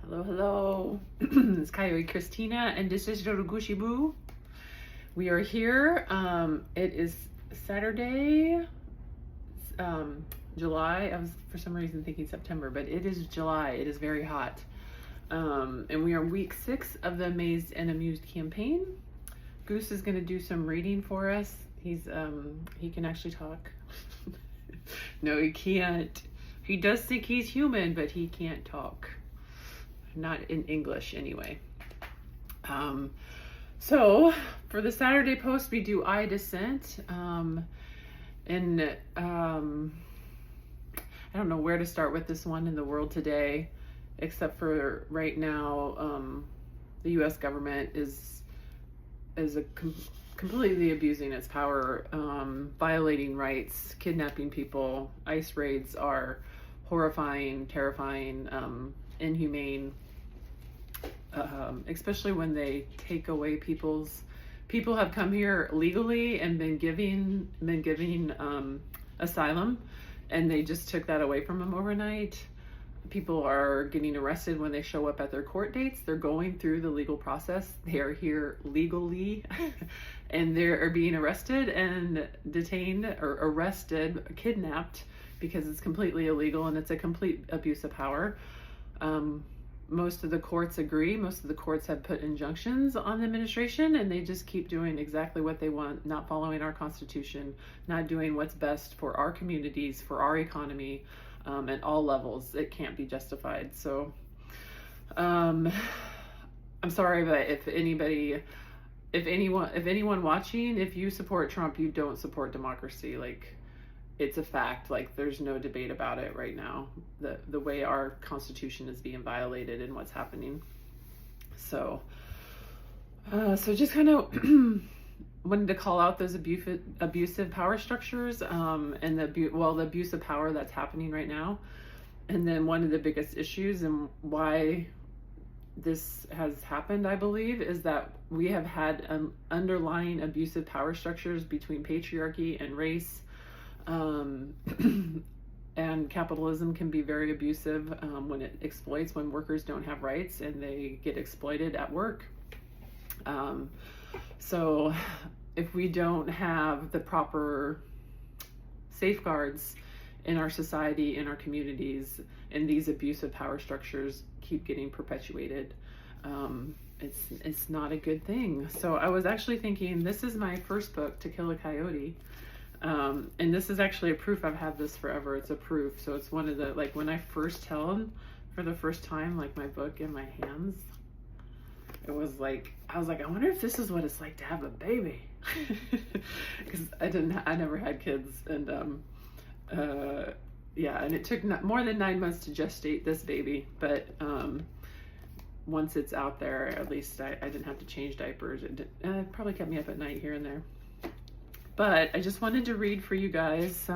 Hello, hello. It's Coyote Christina, and this is Yorugushibu. We are here. It is Saturday, July. I was for some reason thinking September, but it is July. It is very hot. And we are week 6 of the Amazed and Amused campaign. Goose is going to do some reading for us. He can actually talk. No, he can't. He does think he's human, but he can't talk. Not in English anyway. So for the Saturday post, we do DISSENT. I don't know where to start with this one in the world today, except for right now, the U.S. government is completely abusing its power, violating rights, kidnapping people. ICE raids are horrifying, terrifying, inhumane, especially when they take away people have come here legally and been giving asylum, and they just took that away from them overnight. People are getting arrested when they show up at their court dates. They're going through the legal process. They are here legally and they are being arrested and detained, or kidnapped, because it's completely illegal and it's a complete abuse of power. Most of the courts agree. Most of the courts have put injunctions on the administration, and they just keep doing exactly what they want, not following our Constitution, not doing what's best for our communities, for our economy, at all levels. It can't be justified. So I'm sorry, but if anyone watching, if you support Trump, you don't support democracy. Like, it's a fact. Like, there's no debate about it right now, the way our Constitution is being violated and what's happening. So just kind of wanted to call out those abusive power structures, and the abuse of power that's happening right now. And then one of the biggest issues and why this has happened, I believe, is that we have had underlying abusive power structures between patriarchy and race. And capitalism can be very abusive when it exploits, when workers don't have rights and they get exploited at work. So if we don't have the proper safeguards in our society, in our communities, and these abusive power structures keep getting perpetuated, it's not a good thing. So I was actually thinking, this is my first book, To Kill a Coyote. And this is actually a proof. I've had this forever. It's a proof. So it's one of the, like, when I first held for the first time, like, my book in my hands, it was like, I was like, I wonder if this is what it's like to have a baby. Because I never had kids. And, yeah, and it took more than 9 months to gestate this baby. But, once it's out there, at least I didn't have to change diapers. It probably kept me up at night here and there. But I just wanted to read for you guys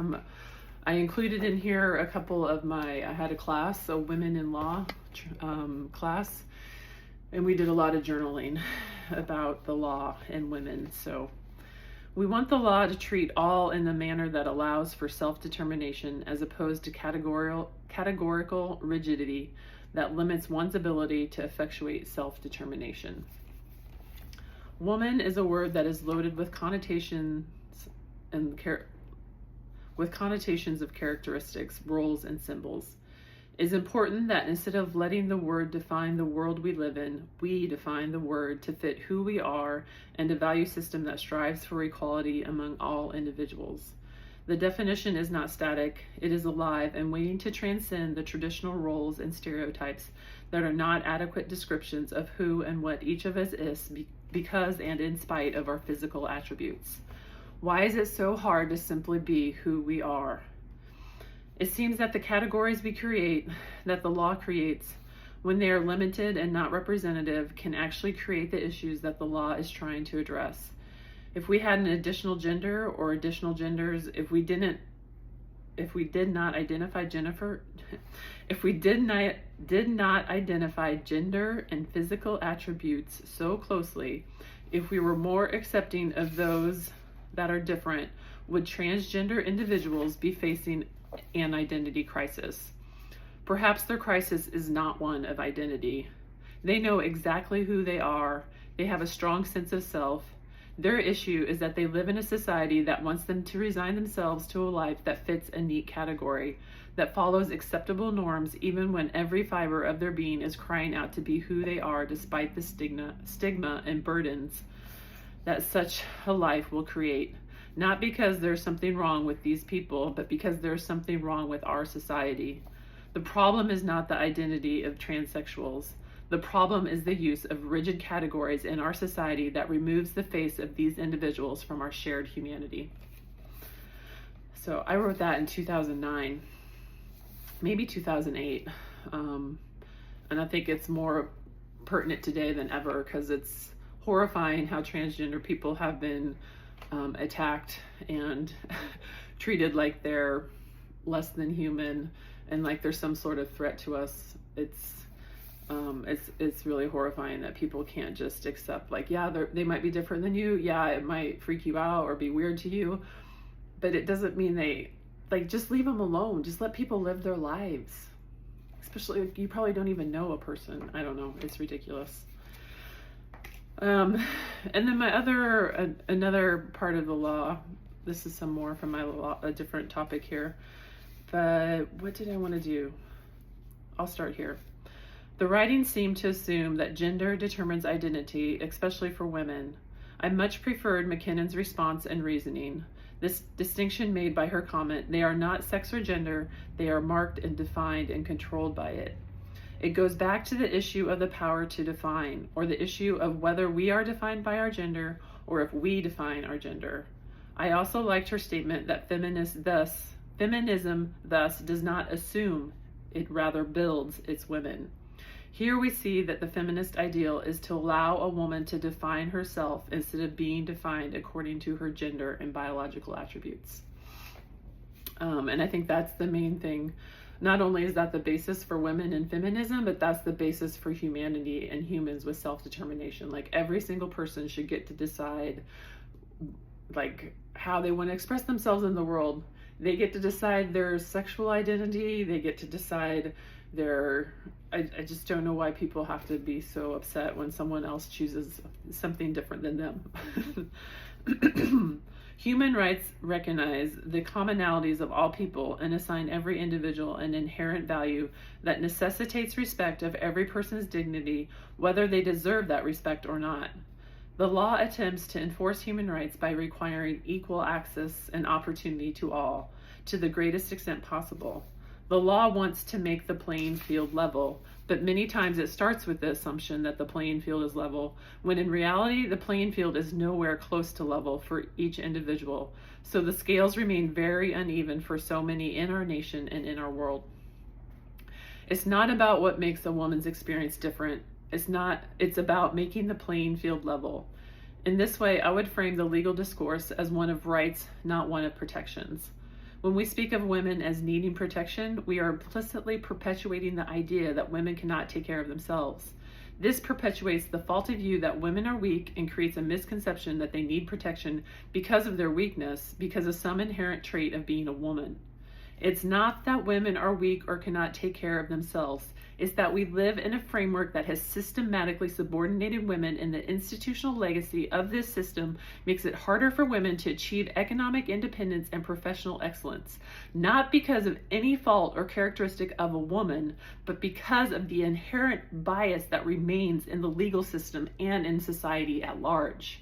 I included in here a couple of I had a class, a women in law class, and we did a lot of journaling about the law and women. So we want the law to treat all in the manner that allows for self-determination, as opposed to categorical rigidity that limits one's ability to effectuate self-determination. Woman is a word that is loaded with connotations of characteristics, roles, and symbols. It is important that instead of letting the word define the world we live in, we define the word to fit who we are and a value system that strives for equality among all individuals. The definition is not static. It is alive and waiting to transcend the traditional roles and stereotypes that are not adequate descriptions of who and what each of us is, because and in spite of our physical attributes. Why is it so hard to simply be who we are? It seems that the categories we create, that the law creates, when they are limited and not representative, can actually create the issues that the law is trying to address. If we had an additional gender or additional genders, if we did not identify gender and physical attributes so closely, if we were more accepting of those that are different, would transgender individuals be facing an identity crisis? Perhaps their crisis is not one of identity. They know exactly who they are. They have a strong sense of self. Their issue is that they live in a society that wants them to resign themselves to a life that fits a neat category, that follows acceptable norms even when every fiber of their being is crying out to be who they are despite the stigma and burdens that such a life will create. Not because there's something wrong with these people, but because there's something wrong with our society. The problem is not the identity of transsexuals. The problem is the use of rigid categories in our society that removes the face of these individuals from our shared humanity. So I wrote that in 2009, maybe 2008. And I think it's more pertinent today than ever because it's horrifying how transgender people have been attacked and treated like they're less than human and like there's some sort of threat to us. It's really horrifying that people can't just accept, like, yeah, they might be different than you. Yeah, it might freak you out or be weird to you, but it doesn't mean just leave them alone. Just let people live their lives. Especially, you probably don't even know a person. I don't know. It's ridiculous. And then another part of the law, this is some more from my law, a different topic here, but what did I want to do? I'll start here. The writings seem to assume that gender determines identity, especially for women. I much preferred McKinnon's response and reasoning. This distinction made by her comment, they are not sex or gender, they are marked and defined and controlled by it. It goes back to the issue of the power to define, or the issue of whether we are defined by our gender or if we define our gender. I also liked her statement that feminism thus does not assume, it rather builds its women. Here we see that the feminist ideal is to allow a woman to define herself instead of being defined according to her gender and biological attributes. And I think that's the main thing. Not only is that the basis for women in feminism, but that's the basis for humanity and humans with self-determination. Like every single person should get to decide like how they want to express themselves in the world. They get to decide their sexual identity. They get to decide I just don't know why people have to be so upset when someone else chooses something different than them. Human rights recognize the commonalities of all people and assign every individual an inherent value that necessitates respect of every person's dignity, whether they deserve that respect or not. The law attempts to enforce human rights by requiring equal access and opportunity to all, to the greatest extent possible. The law wants to make the playing field level, but many times it starts with the assumption that the playing field is level, when in reality the playing field is nowhere close to level for each individual. So the scales remain very uneven for so many in our nation and in our world. It's not about what makes a woman's experience different. It's about making the playing field level. In this way, I would frame the legal discourse as one of rights, not one of protections. When we speak of women as needing protection, we are implicitly perpetuating the idea that women cannot take care of themselves. This perpetuates the faulty view that women are weak and creates a misconception that they need protection because of their weakness, because of some inherent trait of being a woman. It's not that women are weak or cannot take care of themselves. It's that we live in a framework that has systematically subordinated women, and the institutional legacy of this system makes it harder for women to achieve economic independence and professional excellence, not because of any fault or characteristic of a woman, but because of the inherent bias that remains in the legal system and in society at large.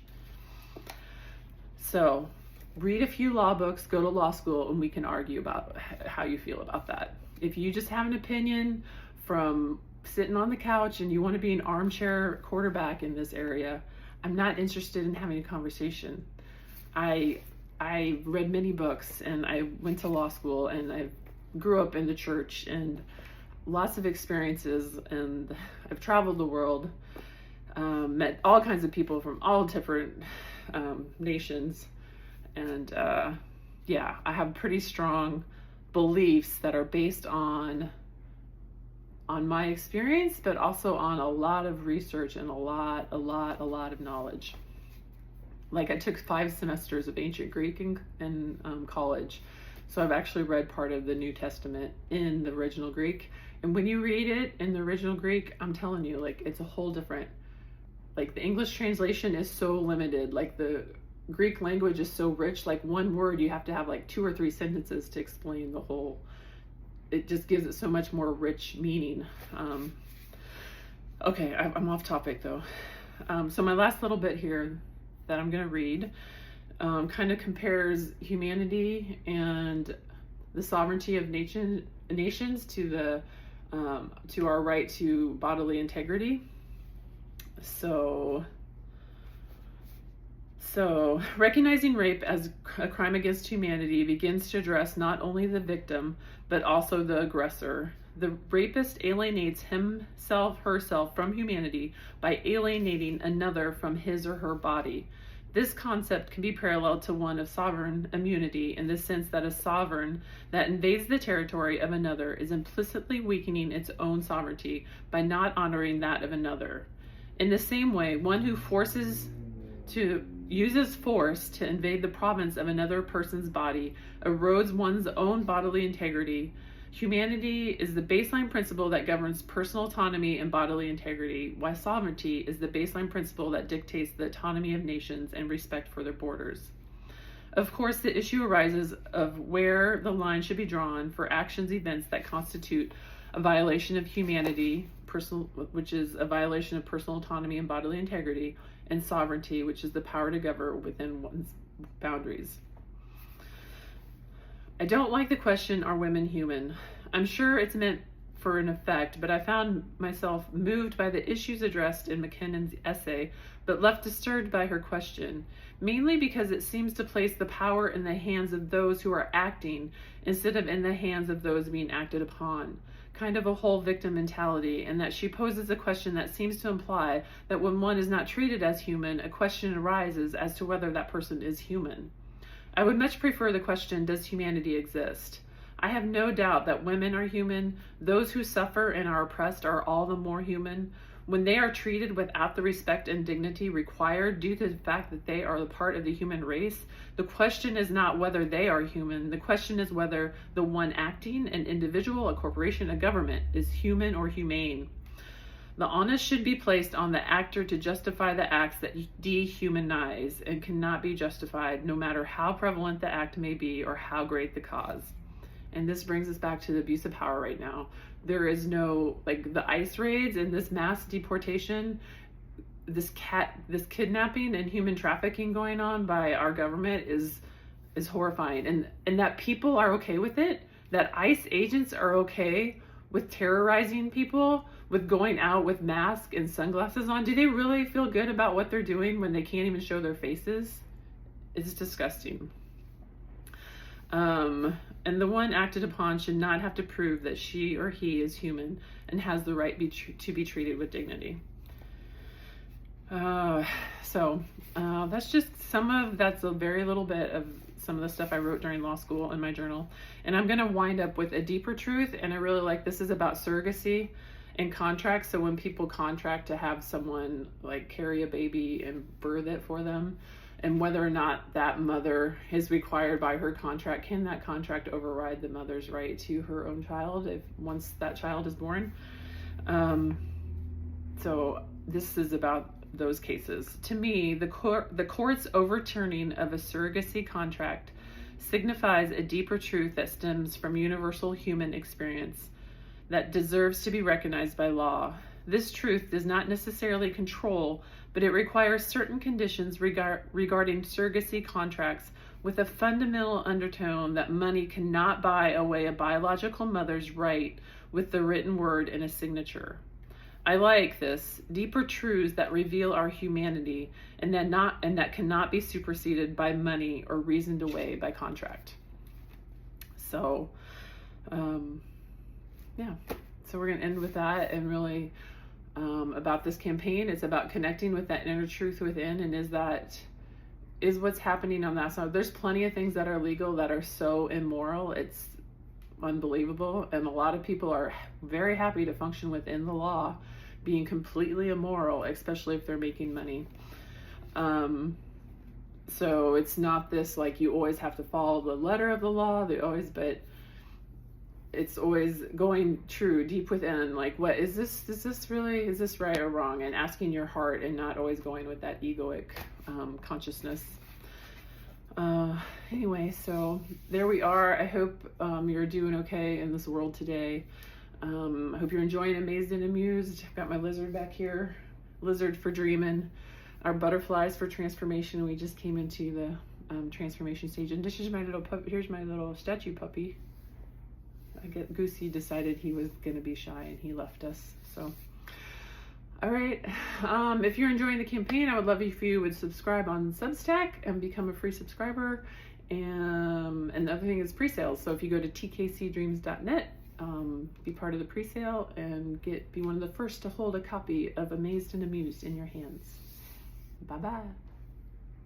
So, read a few law books, go to law school, and we can argue about how you feel about that. If you just have an opinion from sitting on the couch and you want to be an armchair quarterback in this area, I'm not interested in having a conversation. I read many books and I went to law school and I grew up in the church and lots of experiences, and I've traveled the world, met all kinds of people from all different nations. And I have pretty strong beliefs that are based on my experience, but also on a lot of research and a lot of knowledge. Like I took 5 semesters of ancient Greek in college. So I've actually read part of the New Testament in the original Greek, And when you read it in the original Greek, I'm telling you, like, it's a whole different, like, the English translation is so limited. Like, the Greek language is so rich. Like, one word, you have to have like 2 or 3 sentences to explain the whole. It just gives it so much more rich meaning. Okay, I'm off topic though. So my last little bit here that I'm going to read kind of compares humanity and the sovereignty of nations to our right to bodily integrity. So recognizing rape as a crime against humanity begins to address not only the victim, but also the aggressor. The rapist alienates herself from humanity by alienating another from his or her body. This concept can be paralleled to one of sovereign immunity in the sense that a sovereign that invades the territory of another is implicitly weakening its own sovereignty by not honoring that of another. In the same way, one who uses force to invade the province of another person's body erodes one's own bodily integrity. Humanity is the baseline principle that governs personal autonomy and bodily integrity, while sovereignty is the baseline principle that dictates the autonomy of nations and respect for their borders. Of course, the issue arises of where the line should be drawn for events that constitute a violation of humanity, which is a violation of personal autonomy and bodily integrity, and sovereignty, which is the power to govern within one's boundaries. I don't like the question, are women human? I'm sure it's meant for an effect, but I found myself moved by the issues addressed in McKinnon's essay, but left disturbed by her question, mainly because it seems to place the power in the hands of those who are acting instead of in the hands of those being acted upon. Kind of a whole victim mentality, and that she poses a question that seems to imply that when one is not treated as human, a question arises as to whether that person is human. I would much prefer the question, does humanity exist? I have no doubt that women are human. Those who suffer and are oppressed are all the more human. When they are treated without the respect and dignity required due to the fact that they are a part of the human race, the question is not whether they are human. The question is whether the one acting, an individual, a corporation, a government, is human or humane. The onus should be placed on the actor to justify the acts that dehumanize and cannot be justified no matter how prevalent the act may be or how great the cause. And this brings us back to the abuse of power right now. There is no, like, the ICE raids and this mass deportation, this kidnapping and human trafficking going on by our government is horrifying. And that people are okay with it, that ICE agents are okay with terrorizing people, with going out with masks and sunglasses on. Do they really feel good about what they're doing when they can't even show their faces? It's disgusting. And the one acted upon should not have to prove that she or he is human and has the right to be treated with dignity. So that's just that's a very little bit of some of the stuff I wrote during law school in my journal. And I'm going to wind up with a deeper truth. And I really like, this is about surrogacy and contracts. So when people contract to have someone like carry a baby and birth it for them, and whether or not that mother is required by her contract, can that contract override the mother's right to her own child once that child is born? So this is about those cases. To me, the court's overturning of a surrogacy contract signifies a deeper truth that stems from universal human experience that deserves to be recognized by law. This truth does not necessarily control, but it requires certain conditions regarding surrogacy contracts with a fundamental undertone that money cannot buy away a biological mother's right with the written word and a signature. I like this, deeper truths that reveal our humanity and that cannot be superseded by money or reasoned away by contract. So, yeah. So we're going to end with that, and really about this campaign, it's about connecting with that inner truth within, and is what's happening on that side. There's plenty of things that are legal that are so immoral, it's unbelievable, and a lot of people are very happy to function within the law, being completely immoral, especially if they're making money. So it's not this like you always have to follow the letter of the law, but it's always going true deep within, like, what is this right or wrong, and asking your heart and not always going with that egoic consciousness. Anyway, so there we are. I hope you're doing okay in this world today. I hope you're enjoying Amazed and Amused. I've got my lizard back here, lizard for dreaming, our butterflies for transformation. We just came into the transformation stage, and this is my little puppy. Here's my little statue puppy. I get Goosey decided he was going to be shy and he left us. So, all right. If you're enjoying the campaign, I would love if you would subscribe on Substack and become a free subscriber. And the other thing is pre-sales. So if you go to tkcdreams.net, be part of the pre-sale and be one of the first to hold a copy of Amazed and Amused in your hands. Bye-bye.